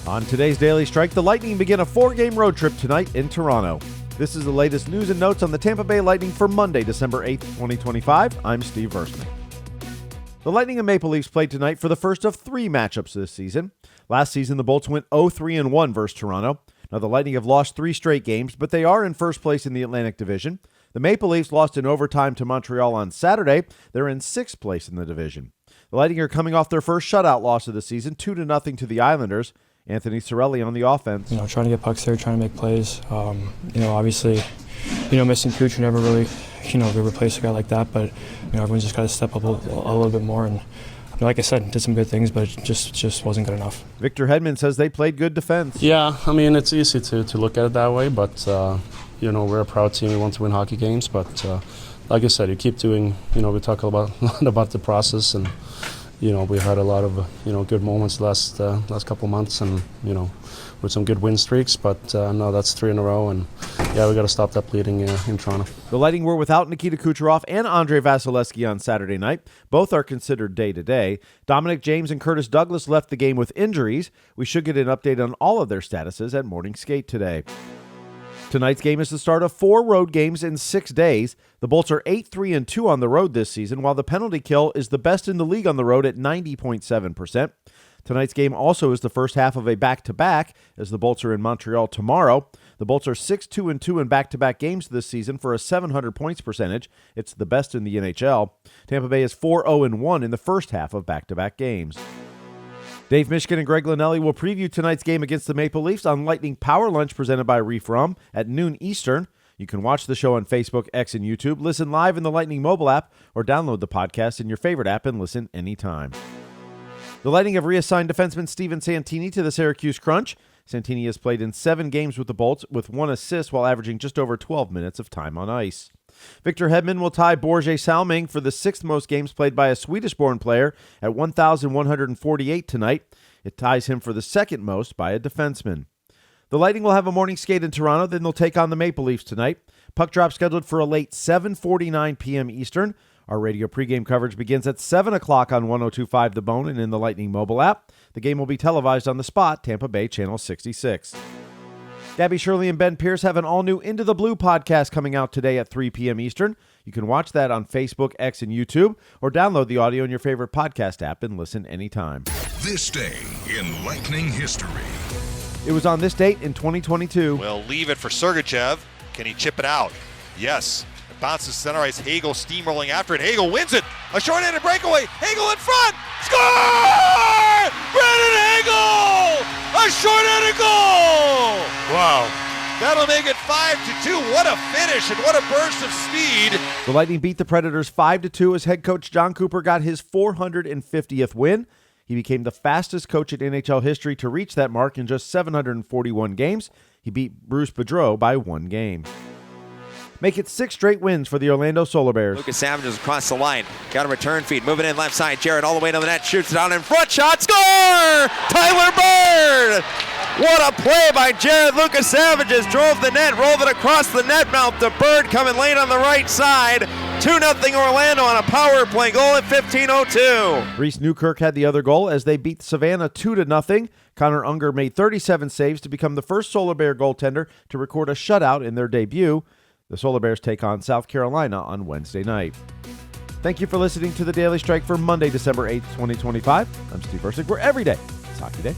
On today's Daily Strike, the Lightning begin a 4-game road trip tonight in Toronto. This is the latest news and notes on the Tampa Bay Lightning for Monday, December 8th, 2025. I'm Steve Versman. The Lightning and Maple Leafs played tonight for the first of 3 matchups this season. Last season, the Bolts went 0-3-1 versus Toronto. Now, the Lightning have lost 3 straight games, but they are in first place in the Atlantic Division. The Maple Leafs lost in overtime to Montreal on Saturday. They're in 6th place in the division. The Lightning are coming off their first shutout loss of the season, 2-0 to the Islanders. Anthony Cirelli on the offense. Trying to get pucks there, trying to make plays. Obviously, missing Cooch, you never really, replace a guy like that. But, everyone's just got to step up a little bit more. And like I said, did some good things, but it just wasn't good enough. Victor Hedman says they played good defense. Yeah, it's easy to look at it that way. But, we're a proud team. We want to win hockey games. But, like I said, you keep doing, we talk a lot about the process. And, we've had a lot of, good moments last couple months and, with some good win streaks. But, no, that's 3 in a row. And, yeah, we got to stop that bleeding in Toronto. The Lightning were without Nikita Kucherov and Andrei Vasilevsky on Saturday night. Both are considered day-to-day. Dominic James and Curtis Douglas left the game with injuries. We should get an update on all of their statuses at morning skate today. Tonight's game is the start of 4 road games in 6 days. The Bolts are 8-3-2 on the road this season, while the penalty kill is the best in the league on the road at 90.7%. Tonight's game also is the first half of a back-to-back, as the Bolts are in Montreal tomorrow. The Bolts are 6-2-2 in back-to-back games this season for a 700 points percentage. It's the best in the NHL. Tampa Bay is 4-0-1 in the first half of back-to-back games. Dave Mishkin and Greg Linnelli will preview tonight's game against the Maple Leafs on Lightning Power Lunch presented by Reef Rum at noon Eastern. You can watch the show on Facebook, X, and YouTube, listen live in the Lightning mobile app, or download the podcast in your favorite app and listen anytime. The Lightning have reassigned defenseman Steven Santini to the Syracuse Crunch. Santini has played in 7 games with the Bolts with 1 assist while averaging just over 12 minutes of time on ice. Victor Hedman will tie Borje Salming for the 6th most games played by a Swedish-born player at 1,148 tonight. It ties him for the 2nd most by a defenseman. The Lightning will have a morning skate in Toronto, then they'll take on the Maple Leafs tonight. Puck drop scheduled for a late 7:49 p.m. Eastern. Our radio pregame coverage begins at 7 o'clock on 102.5 The Bone and in the Lightning mobile app. The game will be televised on The Spot, Tampa Bay Channel 66. Gabby Shirley and Ben Pierce have an all-new Into the Blue podcast coming out today at 3 p.m. Eastern. You can watch that on Facebook, X, and YouTube, or download the audio in your favorite podcast app and listen anytime. This day in Lightning history. It was on this date in 2022. Will leave it for Sergachev. Can he chip it out? Yes. It bounces center ice. Hagel steamrolling after it. Hagel wins it. A short-handed breakaway. Hagel in front. Score! Brandon Hagel! A short-handed goal! Wow. That'll make it 5-2. What a finish and what a burst of speed. The Lightning beat the Predators 5-2 as head coach John Cooper got his 450th win. He became the fastest coach in NHL history to reach that mark in just 741 games. He beat Bruce Boudreau by 1 game. Make it 6 straight wins for the Orlando Solar Bears. Lucas Savage is across the line. Got a return feed. Moving in left side. Jarrett all the way to the net. Shoots it out in front. Shot. Score! Tyler Bird! What a play by Jarrett. Lucas Savages drove the net. Rolled it across the net mouth to Bird coming late on the right side. 2-0 Orlando on a power play goal at 15:02. Reese Newkirk had the other goal as they beat Savannah 2-0. Connor Unger made 37 saves to become the first Solar Bear goaltender to record a shutout in their debut. The Solar Bears take on South Carolina on Wednesday night. Thank you for listening to the Daily Strike for Monday, December 8th, 2025. I'm Steve Versman, where every day is Hockey Day.